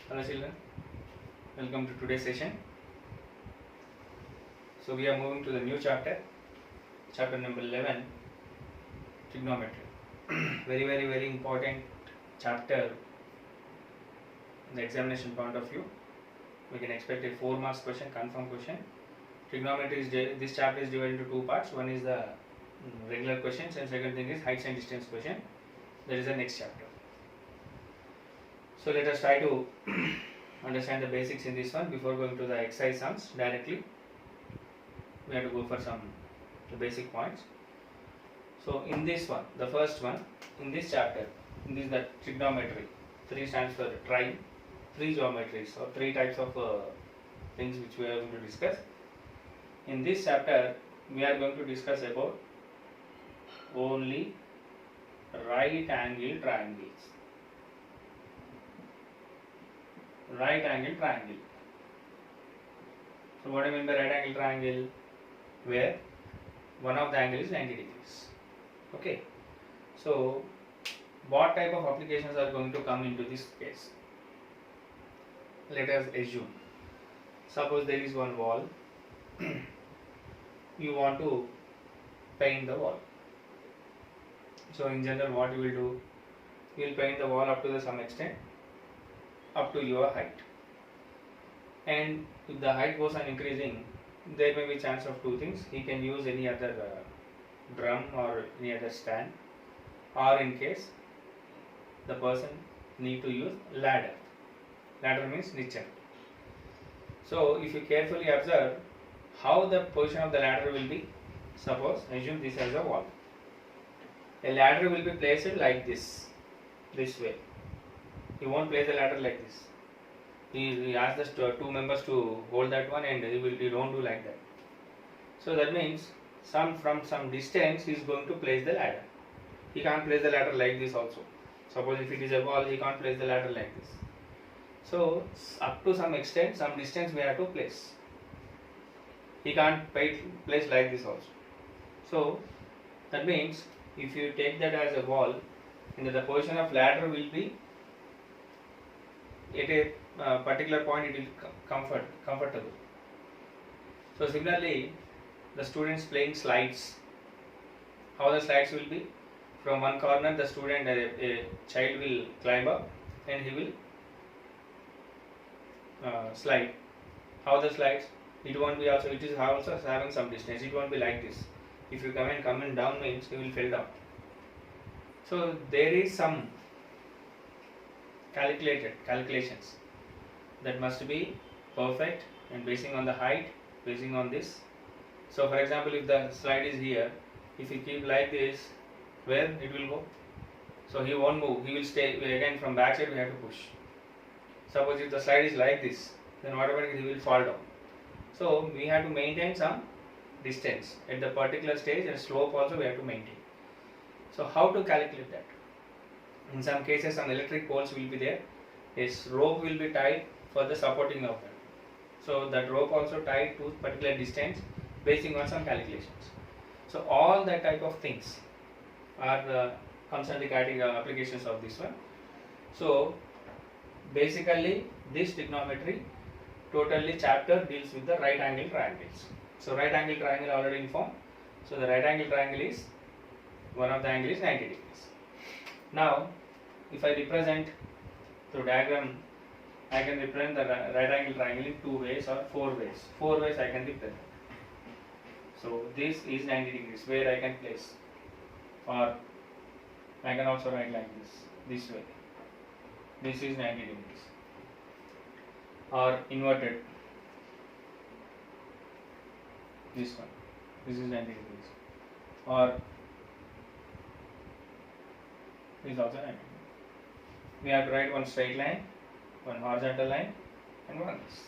Hello children, welcome to today's session. So we are moving to the new chapter, chapter number 11, trigonometry. Very important chapter in the examination point of view. We can expect a 4 marks question, confirm question. Trigonometry is this chapter is divided into two parts. One is the regular questions and second thing is heights and distance question. That is the next chapter. So let us try to understand the basics in this one before going to the exercise sums directly. We have to go for some the basic points. So in this one, the first one, in this chapter, this is the trigonometry. 3 stands for tri, 3 geometries or 3 types of things which we are going to discuss. In this chapter, we are going to discuss about only right angle triangles. Right angle triangle. So what do I mean by right angle triangle? Where one of the angle is 90 degrees. Okay. So what type of applications are going to come into this case? Let us assume. Suppose there is one wall. You want to paint the wall. So in general what you will do? You will paint the wall up to some extent, up to your height. And if the height goes on increasing, there may be chance of two things. He can use any other drum or any other stand, or in case the person need to use ladder. Ladder means niche. So if you carefully observe how the position of the ladder will be, suppose assume this as a wall. A ladder will be placed like this way. He won't place the ladder like this. He asks the 2 members to hold that one, and he don't do like that. So that means from some distance he is going to place the ladder. He can't place the ladder like this also. Suppose if it is a wall, he can't place the ladder like this. So up to some extent, some distance we have to place. He can't place like this also. So that means if you take that as a wall, and the position of ladder will be at a particular point, it will comfortable. So similarly, the students playing slides. How the slides will be? From one corner, the student, a child will climb up and he will slide. How the slides? It won't be also. It is also having some distance. It won't be like this. If you come down means you will fall down. So there is some calculations that must be perfect, and basing on the height, basing on this. So for example, if the slide is here, if you keep like this, where it will go? So he won't move, he will stay. Again from back side we have to push. Suppose if the slide is like this, then whatever he will fall down. So we have to maintain some distance at the particular stage, and slope also we have to maintain. So how to calculate that? In some cases some electric poles will be there. A rope will be tied for the supporting of that. So that rope also tied to particular distance basing on some calculations. So all that type of things are comes under the category applications of this one. So basically this trigonometry totally chapter deals with the right angle triangles. So right angle triangle already informed. So the right angle triangle is one of the angle is 90 degrees. Now if I represent through diagram, I can represent the right angle triangle in 2 ways or 4 ways. 4 ways I can represent. So this is 90 degrees where I can place, or I can also write like this way. This is 90 degrees, or inverted. This one. This is 90 degrees, or this is also 90 degrees. We have to write one straight line, one horizontal line, and one this.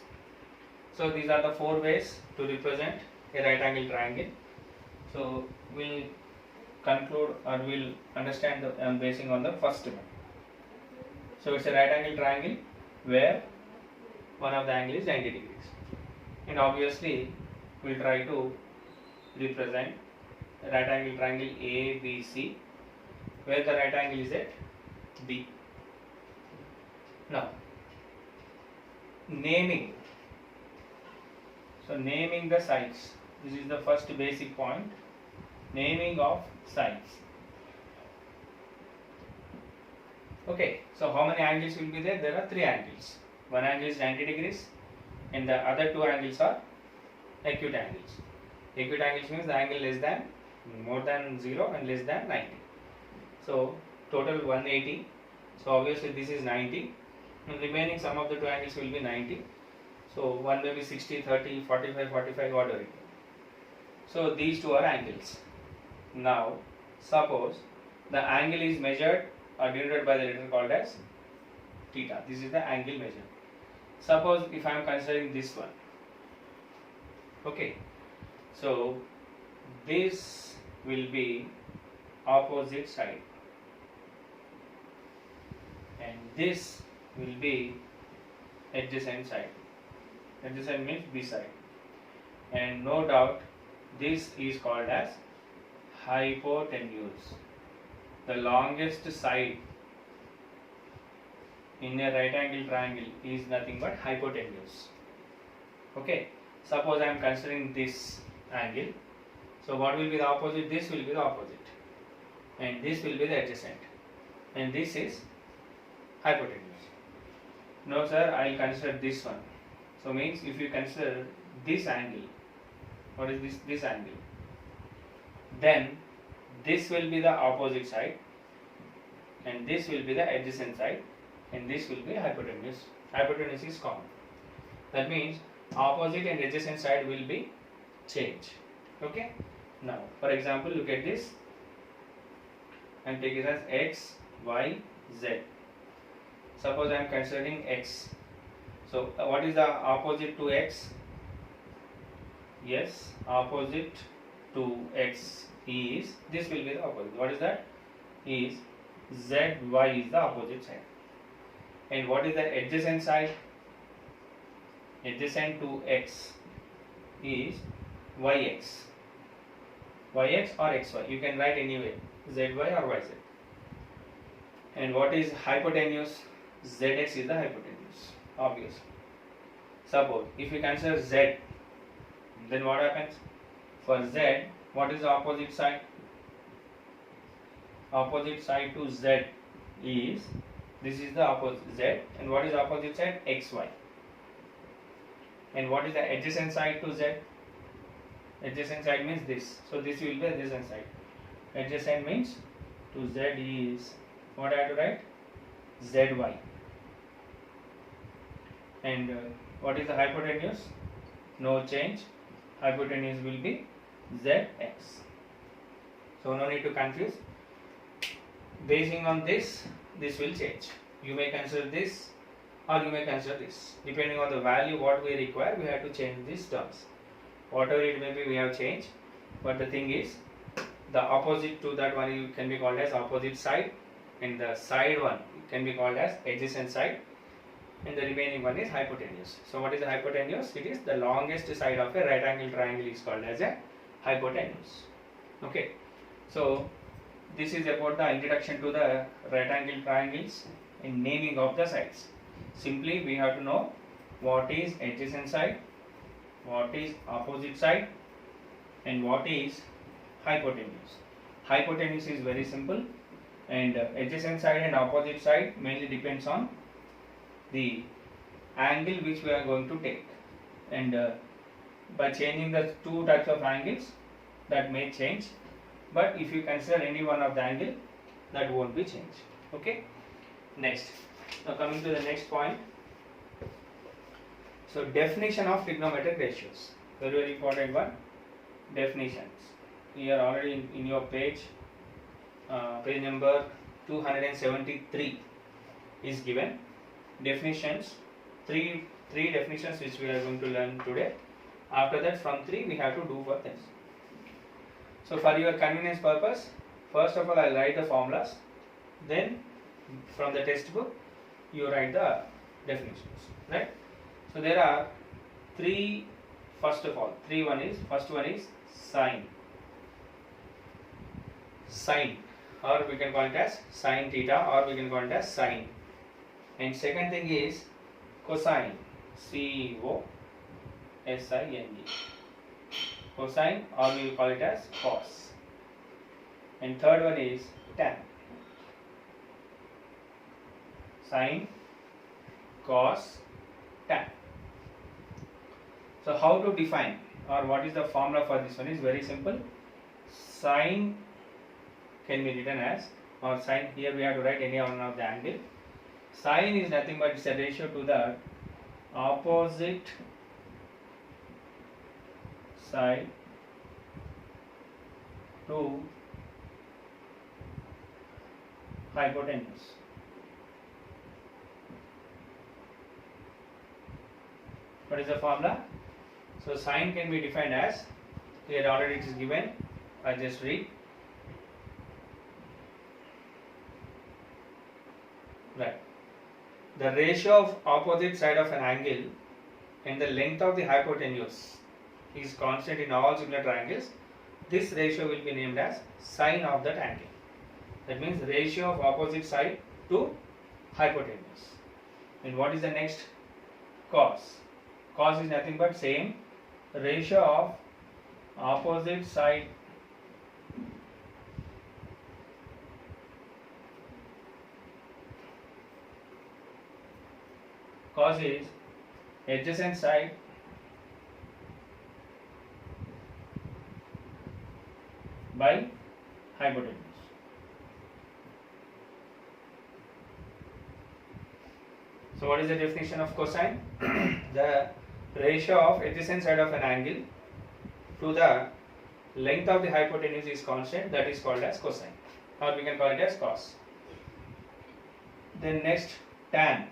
So these are the 4 ways to represent a right angle triangle. So we'll conclude or we'll understand the basing on the first one. So it's a right angle triangle where one of the angle is 90 degrees, and obviously we'll try to represent a right angle triangle ABC where the right angle is at B. Now naming. So naming the sides. This is the first basic point. Naming of sides. Okay, so how many angles will be there? There are 3 angles. One angle is 90 degrees and the other 2 angles are acute angles. Acute angles means the angle less than, more than 0 and less than 90. So total 180. So obviously this is 90. And remaining sum of the 2 angles will be 90. So one may be 60, 30, 45, 45, whatever it is. So these 2 are angles. Now suppose the angle is measured or denoted by the letter called as theta. This is the angle measured. Suppose if I am considering this one. Okay. So this will be opposite side. And this will be adjacent side. Adjacent means this side. And no doubt this is called as hypotenuse. The longest side in a right angle triangle is nothing but hypotenuse. Okay. Suppose I am considering this angle. So what will be the opposite? This will be the opposite. And this will be the adjacent. And this is hypotenuse. No sir, I will consider this one. So means if you consider this angle, what is this angle? Then this will be the opposite side and this will be the adjacent side and this will be hypotenuse. Hypotenuse is common. That means opposite and adjacent side will be changed. Okay. Now for example look at this and take it as x, y, z. Suppose I am considering x. So what is the opposite to x? Yes, opposite to x is, this will be the opposite. What is that? Is z, y is the opposite side. And what is the adjacent side? Adjacent to x is yx. Yx or xy. You can write anyway. Zy or yz. And what is hypotenuse? Zx is the hypotenuse. Obviously. Suppose if we consider z, then what happens? For z, what is the opposite side? Opposite side to z is, this is the opposite z, and what is the opposite side? xy. And what is the adjacent side to z? Adjacent side means this. So this will be adjacent side. Adjacent means to z is, what I have to write? Zy. And what is the hypotenuse? No change. Hypotenuse will be zx. So no need to confuse. Basing on this, this will change. You may consider this or you may consider this. Depending on the value what we require, we have to change these terms. Whatever it may be, we have changed. But the thing is, the opposite to that one can be called as opposite side, and the side one can be called as adjacent side, and the remaining one is hypotenuse. So what is the hypotenuse? It is the longest side of a right angle triangle is called as a hypotenuse. Okay. So this is about the introduction to the right angle triangles and naming of the sides. Simply we have to know what is adjacent side, what is opposite side, and what is hypotenuse. Hypotenuse is very simple, and adjacent side and opposite side mainly depends on the angle which we are going to take, and by changing the 2 types of angles that may change, but if you consider any one of the angle, that won't be changed. Okay. Next, now coming to the next point. So definition of trigonometric ratios, very important one. Definitions here already in your page number 273 is given. Definitions, three definitions which we are going to learn today. After that, from 3 we have to do for this. So for your convenience purpose, first of all I will write the formulas, then from the textbook you write the definitions, right? So there are 3, first of all, first one is sine, or we can call it as sine theta, or we can call it as sine. And second thing is cosine. C-O-S-I-N-E. Cosine, or we will call it as cos. And third one is tan. Sine, cos, tan. So how to define, or what is the formula for this one is very simple. Sine can be written as, or sine, here we have to write any one of the angle. Sine is nothing but it's a ratio to the opposite side to hypotenuse. What is the formula? So sine can be defined as, here already it is given, I just read. Right. The ratio of opposite side of an angle and the length of the hypotenuse is constant in all similar triangles. This ratio will be named as sine of that angle. That means ratio of opposite side to hypotenuse. And what is the next? Cos. Cos is nothing but same ratio of opposite side cos is adjacent side by hypotenuse. So what is the definition of cosine? The ratio of adjacent side of an angle to the length of the hypotenuse is constant, that is called as cosine, or we can call it as cos. Then next, tan.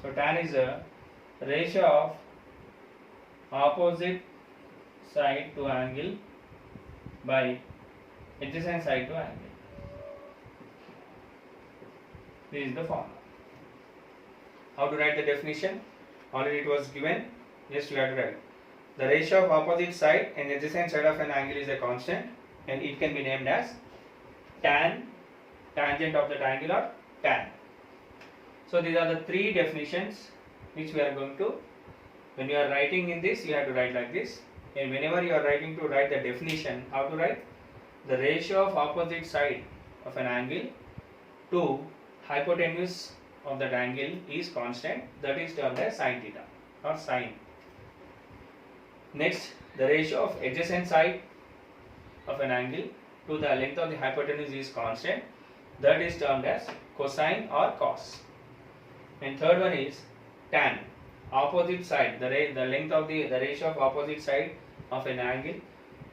So tan is a ratio of opposite side to angle by adjacent side to angle. This is the formula. How to write the definition? Already it was given. Just you have to write. The ratio of opposite side and adjacent side of an angle is a constant, and it can be named as tan, tangent of the triangle, or tan. So these are the three definitions which we are going to, when you are writing in this, you have to write like this. And whenever you are writing to write the definition, how to write? The ratio of opposite side of an angle to hypotenuse of that angle is constant, that is termed as sine theta or sine. Next, the ratio of adjacent side of an angle to the length of the hypotenuse is constant, that is termed as cosine or cos. And third one is tan, opposite side, the length of the ratio of opposite side of an angle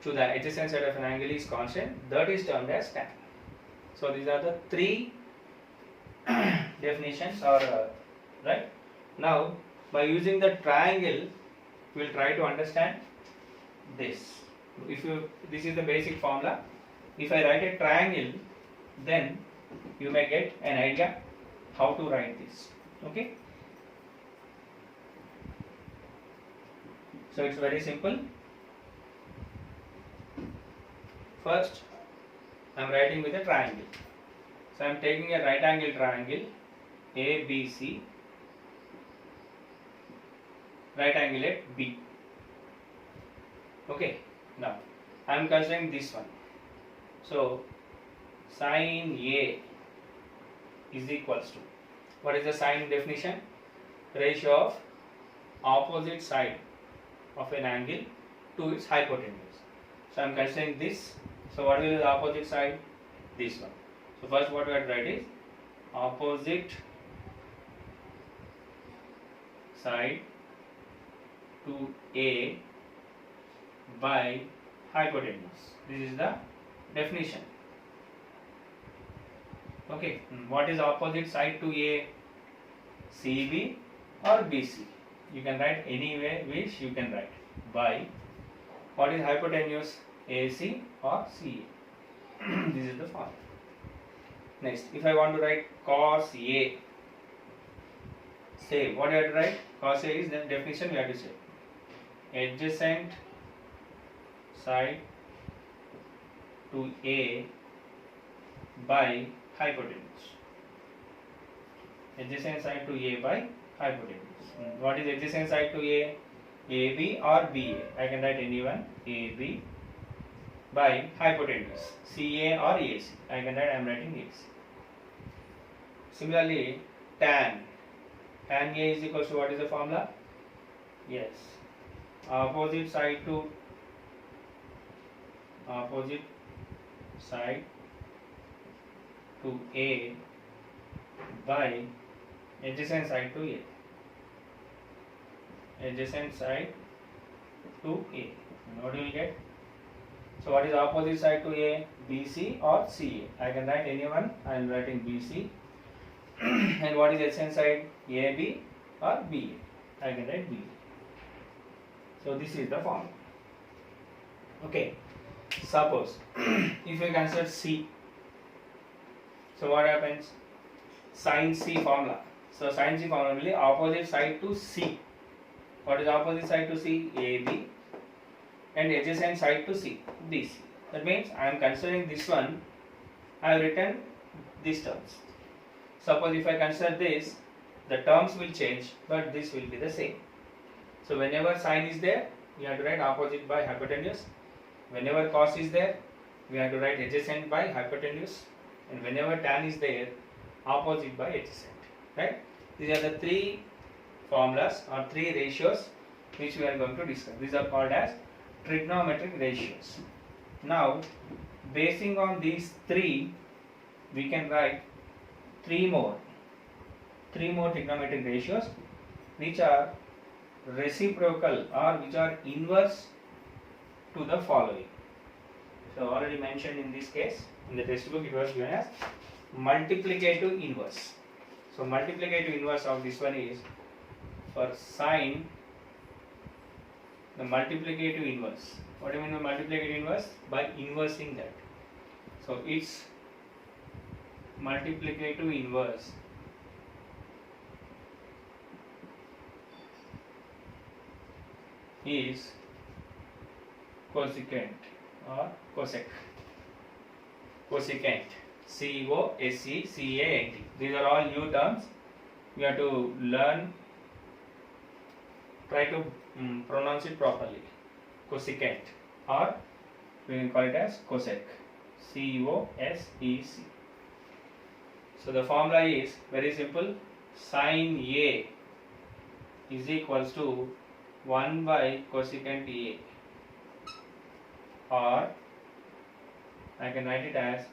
to the adjacent side of an angle is constant, that is termed as tan. So these are the three definitions, or right. Now by using the triangle, we will try to understand this. This is the basic formula. If I write a triangle, then you may get an idea how to write this. Okay. So it's very simple. First, I am writing with a triangle. So I am taking a right angle triangle ABC, right angle at B. Okay. Now I am considering this one. So sine A is equals to, what is the sine definition? Ratio of opposite side of an angle to its hypotenuse. So I am considering this. So what will be the opposite side? This one. So first what we have to write is opposite side to A by hypotenuse. This is the definition. Okay. What is opposite side to A? CB or BC. You can write any way which you can write. By what is hypotenuse? AC or CA. This is the formula. Next, if I want to write cos A, say what I have to write? Cos A is the definition we have to say. Adjacent side to A by hypotenuse. Adjacent side to A by hypotenuse. What is adjacent side to A? AB or BA. I can write anyone, AB by hypotenuse, CA or AC. I can write, I am writing AC. Similarly, tan A is equals to, what is the formula? Yes, opposite side to A by adjacent side to A. Adjacent side to A. And what do you get? So what is opposite side to A? BC or CA. I can write anyone. I am writing BC. And what is adjacent side? AB or BA. I can write BA. So this is the formula. Okay. Suppose if you consider C. So what happens? Sin C formula. So sin C formula will be opposite side to C. What is opposite side to C? AB. And adjacent side to C, BC. That means I am considering this one. I have written these terms. Suppose if I consider this, the terms will change, but this will be the same. So whenever sine is there, we have to write opposite by hypotenuse. Whenever cos is there, we have to write adjacent by hypotenuse. And whenever tan is there, opposite by adjacent. Right? These are the three formulas or three ratios which we are going to discuss. These are called as trigonometric ratios. Now, basing on these three, we can write three more trigonometric ratios which are reciprocal or which are inverse to the following. So already mentioned in this case, in the textbook it was given as multiplicative inverse. So multiplicative inverse of this one is for sine, the multiplicative inverse. What do you mean by multiplicative inverse? By inversing that. So its multiplicative inverse is cosecant or cosec. Cosecant. COSECANT. These are all new terms. You have to learn. Try to pronounce it properly. Cosecant, or we can call it as cosec. COSEC. So the formula is very simple. Sin A is equals to 1 by cosecant A, or I can write it as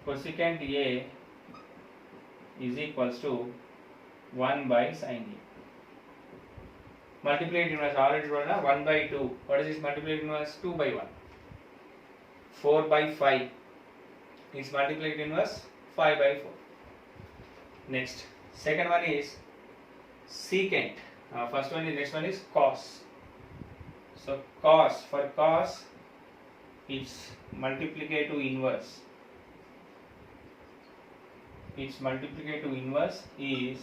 cosecant A is equals to 1 by sin A. Multiplicative inverse already told na, 1 by 2. What is this multiplicative inverse? 2 by 1. 4 by 5 is multiplicative inverse 5 by 4. Next, second one is secant. First one is, next one is cos. So cos, for cos its multiplicative inverse. Its multiplicative inverse is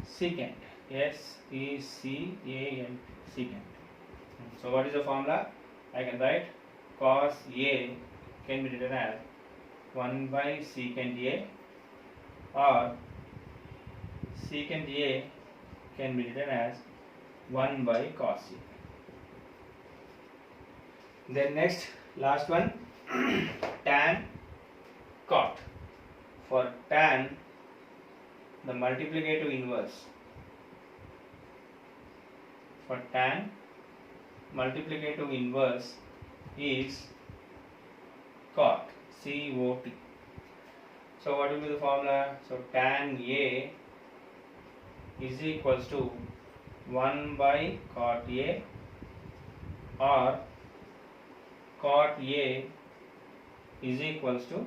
secant. SECANT, secant. So what is the formula? I can write cos A can be written as 1 by secant A, or secant A can be written as 1 by cos A. Then next, last one, tan cot. For tan, the multiplicative inverse. For tan, multiplicative inverse is cot. COT. So what will be the formula? So tan A is equals to 1 by cot A, or cot A is equals to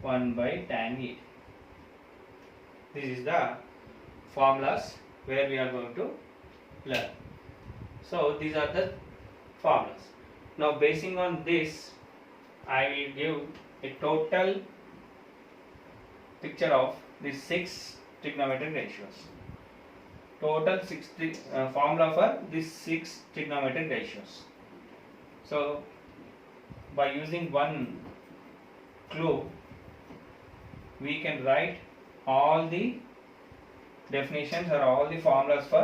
1 by tan A. This is the formulas where we are going to learn. So these are the formulas. Now basing on this, I will give a total picture of these 6 trigonometric ratios. Total 6 formula for these 6 trigonometric ratios. So by using one clue, we can write all the definitions are all the formulas for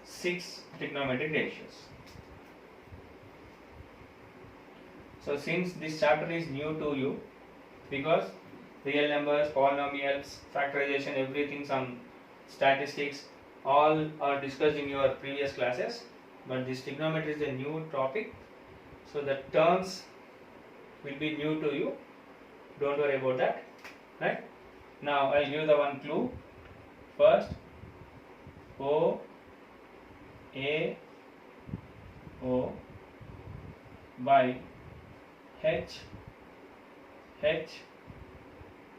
6 trigonometric ratios. So since this chapter is new to you, because real numbers, polynomials, factorization, everything, some statistics, all are discussed in your previous classes, but this trigonometry is a new topic, so the terms will be new to you. Don't worry about that, right? Now I'll give the one clue. First, O, A, O by H, H,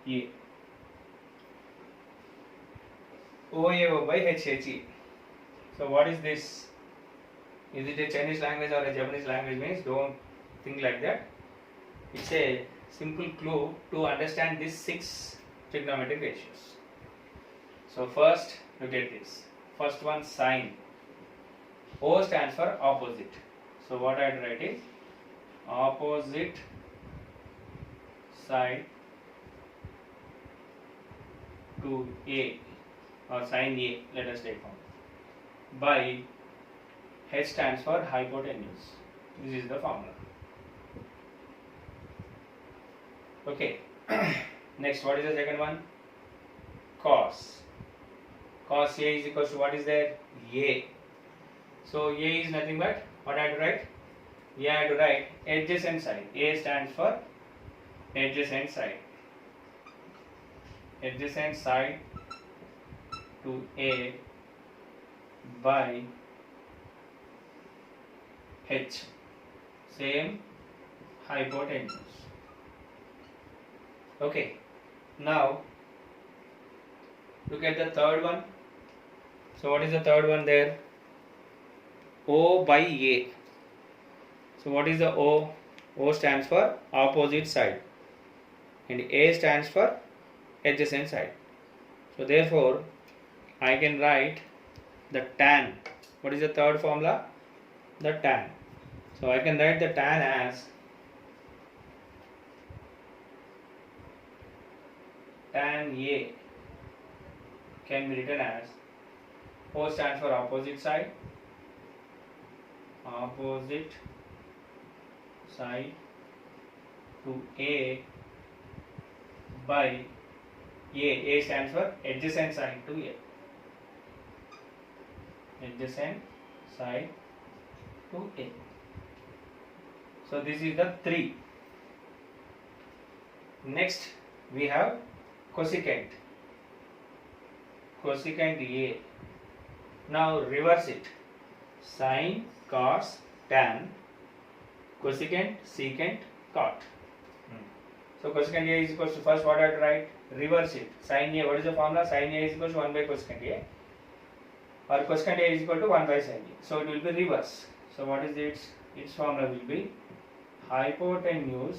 A. OAO by HHE. So what is this? Is it a Chinese language or a Japanese language? Means don't think like that. It's a simple clue to understand these 6 trigonometric ratios. So first look at this. First one, sine. O stands for opposite. So what I write is opposite side to A, or sine A, let us take on, by H stands for hypotenuse. This is the formula. Okay. Next, what is the second one? Cos. Cos A is equals to what is there? A. So A is nothing but what I have to write? I have to write adjacent side. A stands for adjacent side. Adjacent side to A by H. Same hypotenuse. Okay. Now look at the third one. So what is the third one there? O by A. So what is the O? O stands for opposite side and A stands for adjacent side. So therefore I can write the tan. What is the third formula? The tan. So I can write the tan as tan A can be written as O stands for opposite side to A by A. A stands for adjacent side to A. Adjacent side to A. So this is the 3. Next we have cosecant. Cosecant A. Now reverse it. Sine, cos, tan, cosecant, secant, cot. So cosecant A is equals to, first what I have to write? Reverse it. Sine A, what is the formula? Sine A is equals to 1 by cosecant A, or cosecant A is equal to 1 by sine A. So it will be reverse. So what is its formula will be hypotenuse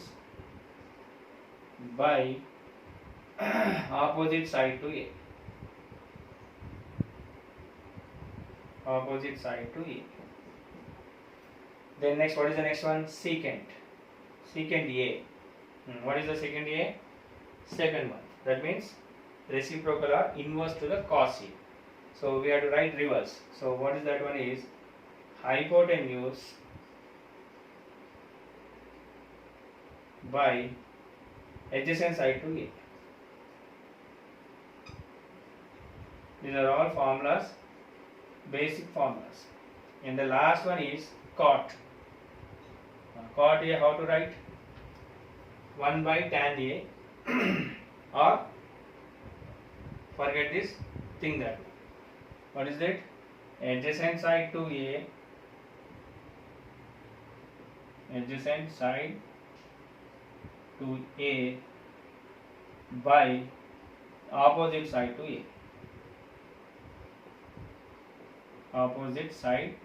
by opposite side to A. Opposite side to A. Then next, what is the next one? Secant. Secant A. What is the secant A? Second one. That means reciprocal or inverse to the cos A. So we have to write reverse. So what is that one is? Hypotenuse by adjacent side to A. These are all formulas, basic formulas. And the last one is cot. Cot A, how to write? 1 by tan A or forget this thing that. What is that? Adjacent side to A, adjacent side to A by opposite side to A. Opposite side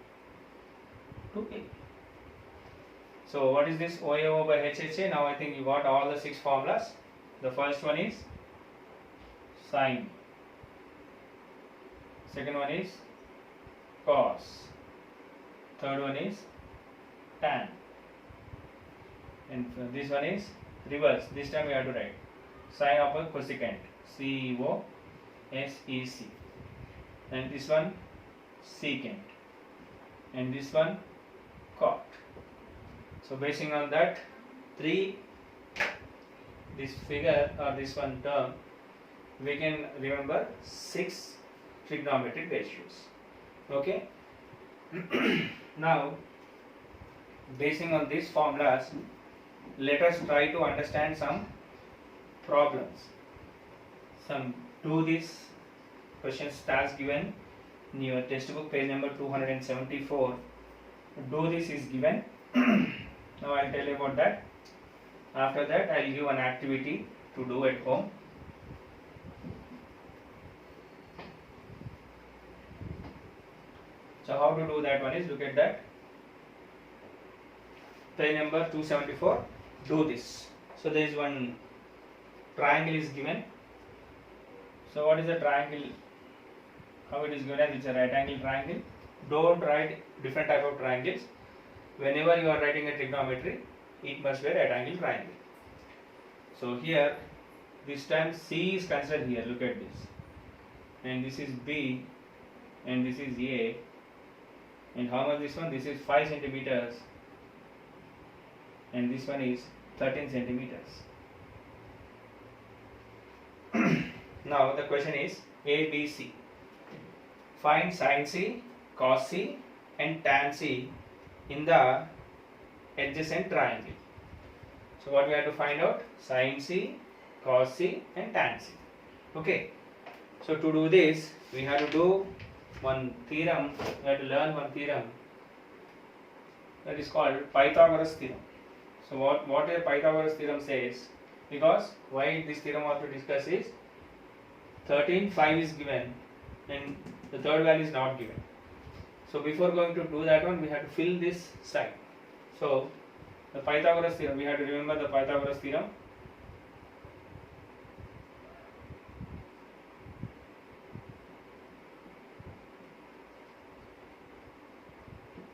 to A. So what is this OAO by HHA? Now I think you got all the 6 formulas. The first one is sine. Second one is cos. Third one is tan. And this one is reverse. This time we have to write sine of a cosecant. COSEC. and this one secant, and this one cot. So basing on that, this figure or this one term, we can remember 6 trigonometric ratios. Okay. Now, basing on these formulas, let us try to understand some problems. Do these questions task given in your textbook, page number 274. Do this is given. Now I'll tell you about that. After that, I'll give an activity to do at home. So how to do that one is, look at that. Page number 274. Do this. So there is one triangle is given. So what is the triangle? How it is given? It's a right angle triangle. Don't write different type of triangles. Whenever you are writing a trigonometry, it must be a right angle triangle. So here, this time C is considered here. Look at this. And this is B, and this is A. And how much this one? This is 5 centimeters, and this one is 13 centimeters. Now the question is A, B, C. Find sin C, cos C, and tan C in the adjacent triangle. So what we have to find out? Sin C, cos C, and tan C. Okay. So to do this, we have to do one theorem. We have to learn one theorem that is called Pythagoras theorem. So what a Pythagoras theorem says, because why this theorem we have to discuss is 13, 5 is given and the third value is not given. So before going to do that one, we have to fill this side. So the Pythagoras theorem, we have to remember the Pythagoras theorem.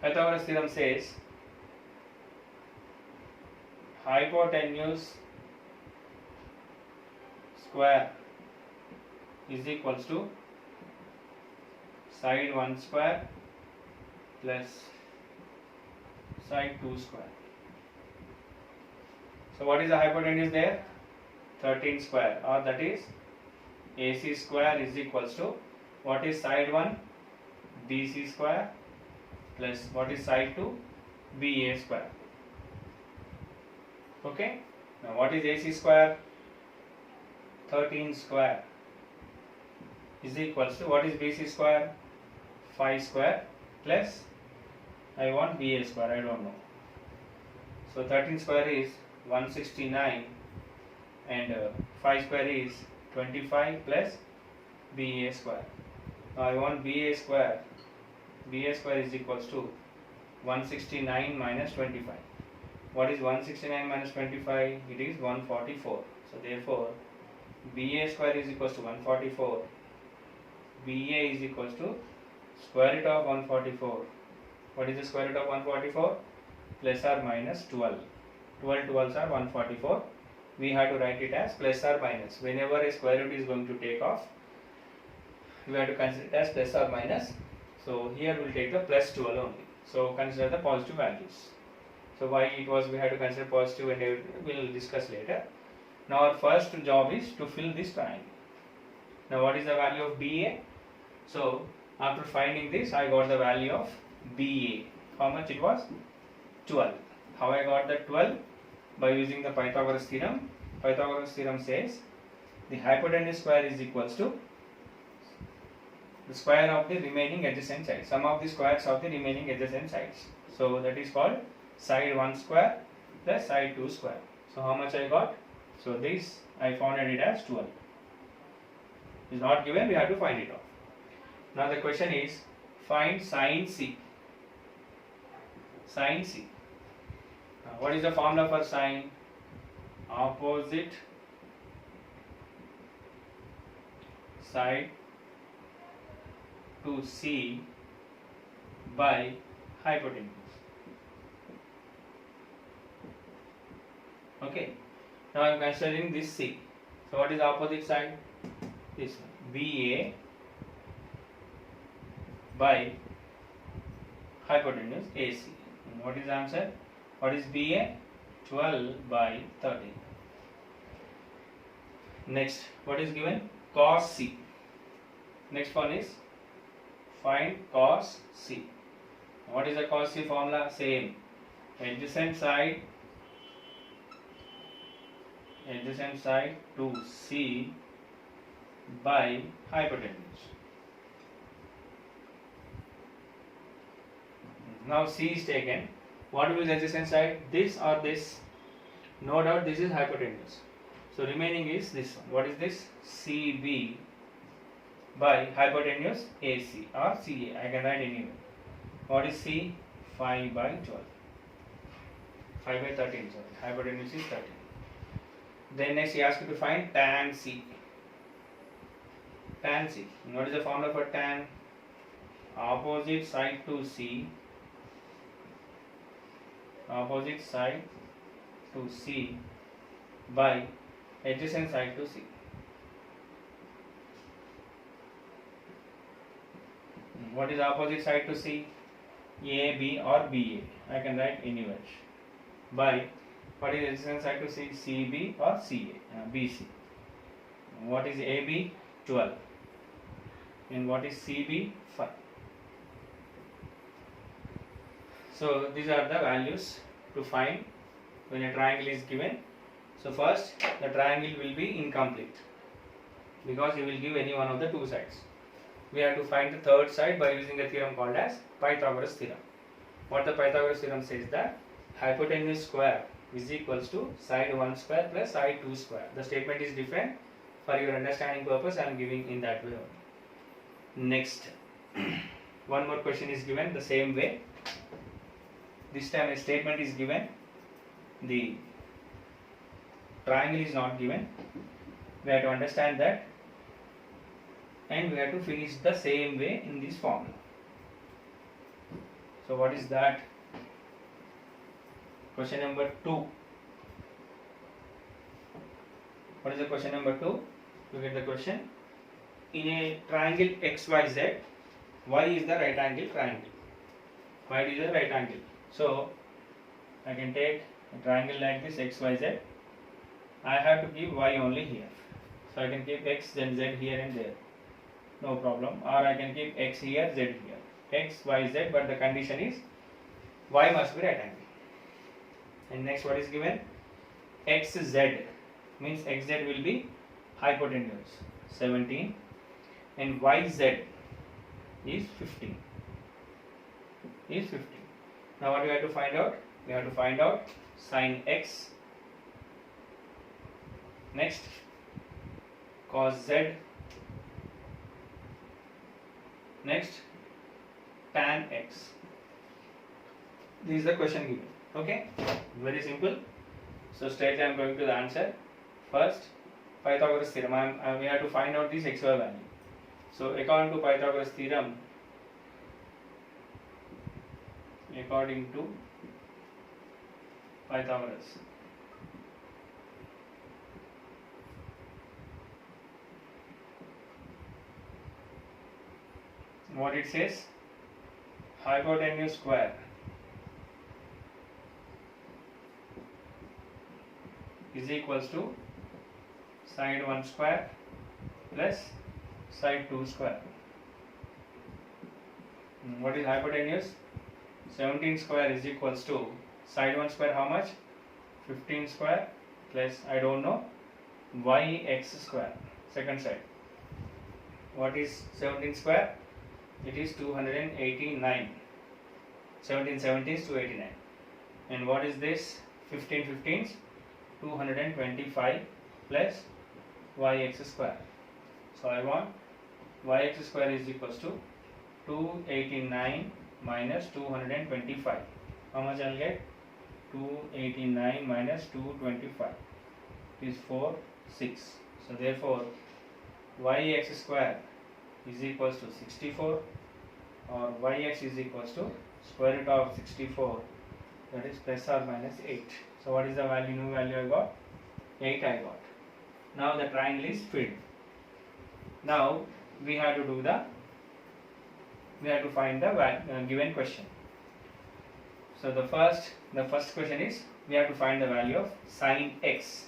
Pythagoras theorem says hypotenuse square is equals to side 1 square plus side 2 square. So what is the hypotenuse there? 13 square, or that is AC square is equals to, what is side 1? BC square plus what is side 2? BA square. Okay. Now what is AC square? 13 square is equals to, what is BC square? 5 square plus, I want BA square, I don't know. So 13 square is 169 and 5 square is 25 plus BA square. Now I want BA square. BA square is equals to 169 minus 25. What is 169 minus 25? It is 144. So therefore BA square is equals to 144. BA is equals to square root of 144. What is the square root of 144? Plus or minus 12. 12 12s are 144. We have to write it as plus or minus. Whenever a square root is going to take off, we have to consider it as plus or minus. So here we will take the plus 12 only. So consider the positive values. So why it was we have to consider positive and we will discuss later. Now our first job is to fill this triangle. Now what is the value of BA? So after finding this, I got the value of BA. How much it was? 12. How I got the 12? By using the Pythagoras theorem. Pythagoras theorem says the hypotenuse square is equals to the square of the remaining adjacent sides. Sum of the squares of the remaining adjacent sides. So that is called side 1 square plus side 2 square. So how much I got? So this I found it as 12. Is not given, we have to find it off. Now the question is, find sin C. Sin C. Now what is the formula for sin? Opposite side to C by hypotenuse. Okay. Now I am considering this C. So what is the opposite side? This one. BA by hypotenuse AC. And what is the answer? What is BA? 12 by 13. Next, what is given? Cos C. Next one is find cos C. What is the cos C formula? Same. Adjacent side to C by hypotenuse. Now C is taken. What will be the adjacent side? This or this? No doubt this is hypotenuse. So remaining is this one. What is this? CB by hypotenuse AC or CA. I can write anyway. What is C? 5 by 12. 5 by 13, sorry. Hypotenuse is 13. Then next he asks you to find tan C. Tan C. What is the formula for tan? Opposite side to C. Opposite side to C by adjacent side to C. What is opposite side to C? A, B or BA. I can write anywhere. By what is adjacent side to C? CB or CA, BC. What is AB? 12. And what is CB? 5. So these are the values to find when a triangle is given. So first the triangle will be incomplete because it will give any one of the two sides. We have to find the third side by using a theorem called as Pythagoras theorem. What the Pythagoras theorem says that hypotenuse square is equals to side 1 square plus side 2 square. The statement is different. For your understanding purpose I am giving in that way only. Next, one more question is given the same way. This time a statement is given, the triangle is not given. We have to understand that and we have to finish the same way in this formula. So what is that? Question number 2. What is the question number 2? Look at the question. In a triangle XYZ, Y is the right angle triangle. Y is the right angle. So I can take a triangle like this XYZ. I have to keep Y only here. So I can keep X then Z here and there. No problem. Or I can keep X here, Z here. X, Y, Z, but the condition is Y must be right angle. And next what is given? XZ means XZ will be hypotenuse 17 and YZ is 15. Now what we have to find out? We have to find out sin X. Next cos Z. Next tan X. This is the question given. Okay, very simple. So straight I am going to the answer. First Pythagoras theorem. We have to find out this XY value. So according to Pythagoras theorem, what it says? Hypotenuse square is equals to side 1 square plus side 2 square. What is hypotenuse? 17 square is equals to side 1 square how much? 15 square plus I don't know yx square, second side. What is 17 square? It is 289. 17 17s 289. And what is this? 15 15s 225 plus yx square. So I want yx square is equals to 289 minus 225. How much I'll get? 289 minus 225 is 4 6. So therefore yx square is equals to 64 or yx is equals to square root of 64, that is plus or minus 8. So what is the value, new value I got? 8 I got. Now the triangle is filled. Now we have to do the we have to find the given question. So the first question is we have to find the value of sine x.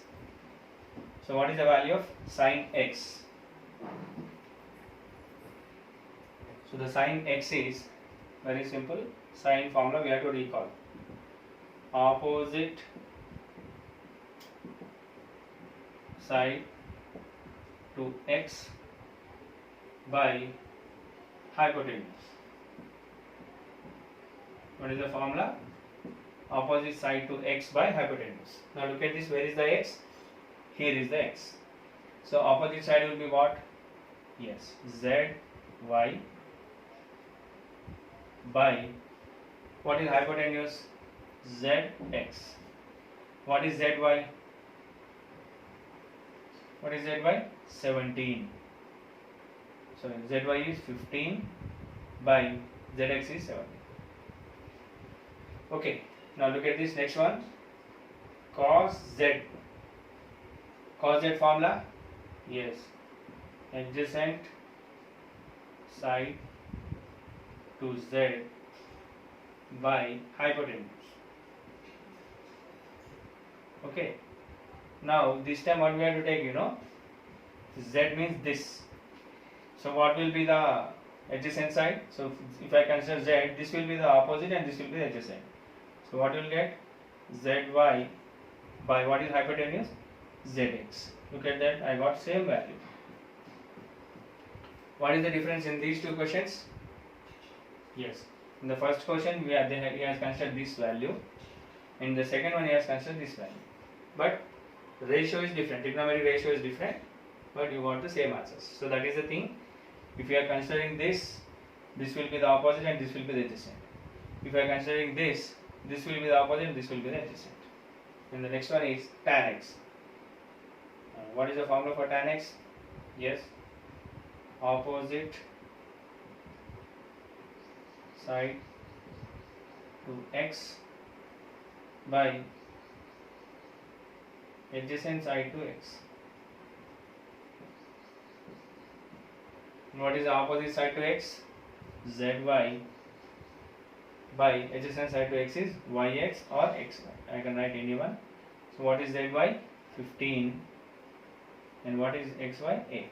So what is the value of sine x? So the sine x is very simple. Sine formula we have to recall. Opposite side to x by hypotenuse. What is the formula? Opposite side to x by hypotenuse. Now look at this. Where is the x? Here is the x. So opposite side will be what? Yes, zy by what is hypotenuse? Zx. What is zy? What is zy? 17. So zy is 15 by zx is 17. Okay. Now look at this next one. Cos z. Cos z formula? Yes. Adjacent side to z by hypotenuse. Okay. Now this time what we have to take, z means this. So what will be the adjacent side? So if I consider z, this will be the opposite and this will be the adjacent. So what will get? Zy by what is hypotenuse? Zx. Look at that, I got same value. What is the difference in these two questions? Yes, in the first question he has considered this value. In the second one he has considered this value. But ratio is different, trigonometric ratio is different, but you got the same answers. So that is the thing. If you are considering this will be the opposite and this will be the adjacent. If you are considering this will be the opposite and this will be the adjacent. And the next one is tan x. What is the formula for tan x? Yes, opposite side to x by adjacent side to x. What is the opposite side to x? Zy by adjacent side to x is yx or xy. I can write any one. So what is zy? 15. And what is xy? 8.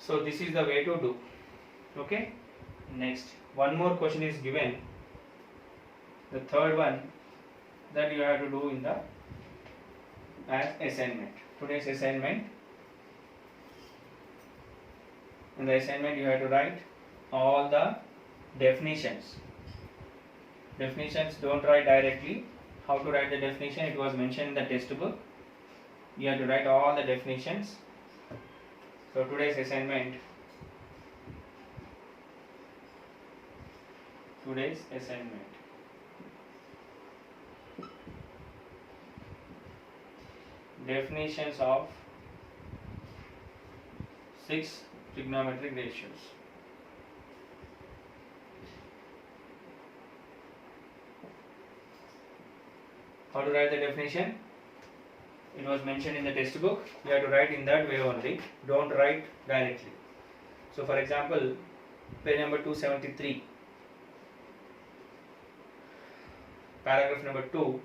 So this is the way to do. Okay. Next, one more question is given. The third one that you have to do in the as assignment. Today's assignment. In the assignment you have to write all the definitions. Definitions don't write directly. How to write the definition? It was mentioned in the textbook. You have to write all the definitions. So today's assignment. Definitions of 6 trigonometric ratios. How to write the definition? It was mentioned in the textbook. You have to write in that way only. Don't write directly. So for example, page number 273, paragraph number 2.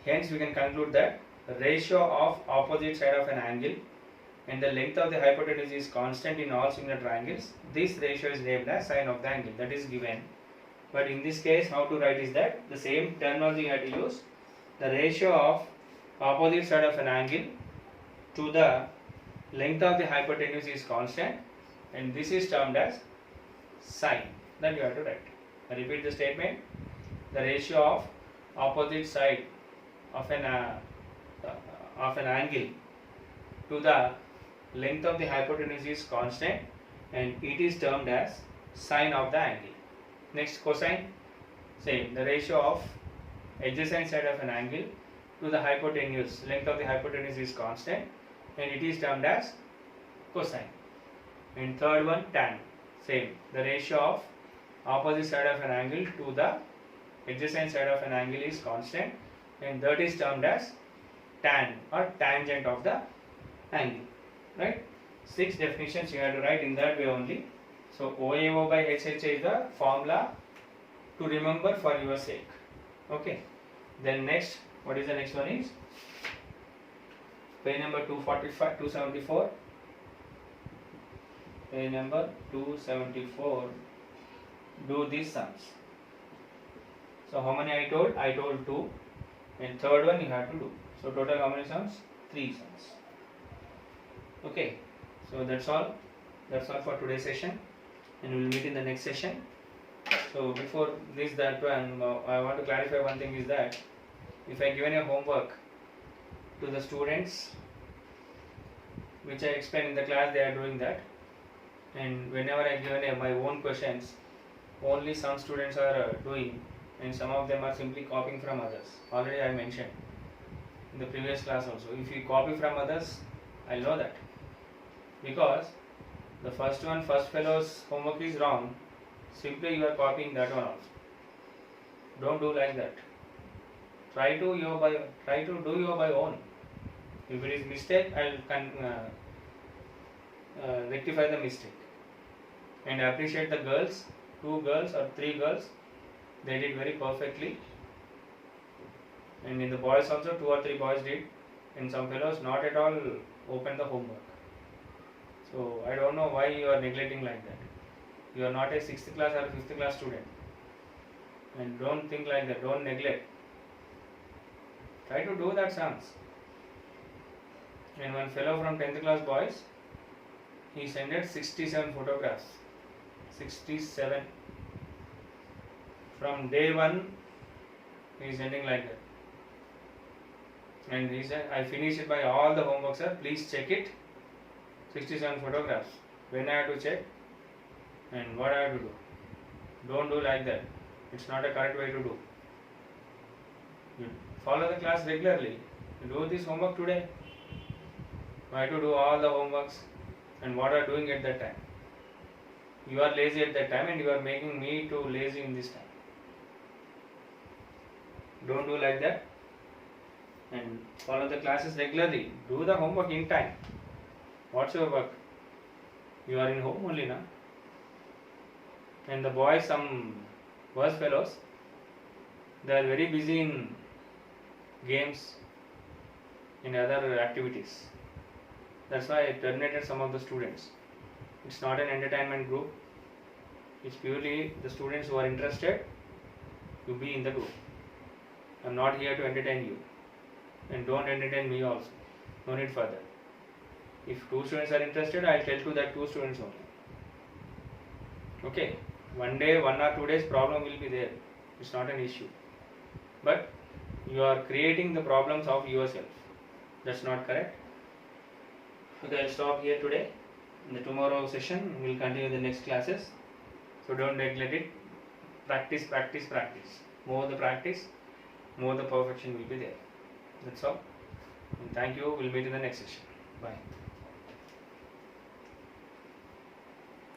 Hence we can conclude that the ratio of opposite side of an angle and the length of the hypotenuse is constant in all similar triangles. This ratio is named as sine of the angle. That is given. But in this case, how to write is that the same terminology you have to use. The ratio of opposite side of an angle to the length of the hypotenuse is constant, and this is termed as sine. That you have to write. I repeat the statement. The ratio of opposite side of an angle to the length of the hypotenuse is constant, and it is termed as sine of the angle. Next, cosine. Same. The ratio of adjacent side of an angle to the hypotenuse, length of the hypotenuse is constant, and it is termed as cosine. And third one, tan. Same. The ratio of opposite side of an angle to the adjacent side of an angle is constant, and that is termed as tan or tangent of the angle. Right? 6 definitions you have to write in that way only. So OAO by HHA is the formula to remember for your sake. Okay. Then next, what is the next one is page number 245, 274. Page number 274. Do these sums. So how many I told? I told 2. And third one you have to do. So total how many sums? 3 sums. Okay. So that's all. That's all for today's session. And we will meet in the next session. So before this, that one, I want to clarify one thing is that if I given a homework to the students, which I explained in the class, they are doing that. And whenever I given my own questions, only some students are doing, and some of them are simply copying from others. Already I mentioned in the previous class also. If you copy from others, I know that, because the first fellow's homework is wrong. Simply you are copying that one also. Don't do like that. Try to do your by own. If it is mistake, I'll rectify the mistake. And appreciate the girls, 2 girls or 3 girls. They did very perfectly. And in the boys also 2 or 3 boys did. And some fellows not at all opened the homework. So I don't know why you are neglecting like that. You are not a 6th class or 5th class student. And don't think like that. Don't neglect. Try to do that sums. And one fellow from 10th class boys, he sent 67 photographs. 67. From day 1, he is sending like that. And he said, I finished it by all the homework, sir. Please check it. 67 photographs. When I have to check and what I have to do. Don't do like that. It's not a correct way to do. You follow the class regularly. You do this homework today. Why to do all the homeworks and what are doing at that time? You are lazy at that time and you are making me too lazy in this time. Don't do like that. And follow the classes regularly. Do the homework in time. What's your work? You are in home only now. And the boys, some worse fellows, they are very busy in games, in other activities. That's why I terminated some of the students. It's not an entertainment group. It's purely the students who are interested to be in the group. I'm not here to entertain you. And don't entertain me also. No need further. If 2 students are interested, I'll tell to that 2 students only. Okay. One day, 1 or 2 days problem will be there. It's not an issue. But you are creating the problems of yourself. That's not correct. Okay, I'll stop here today. In the tomorrow session, we'll continue the next classes. So don't neglect it. Practice, practice, practice. More the practice, more the perfection will be there. That's all. And thank you. We'll meet in the next session. Bye.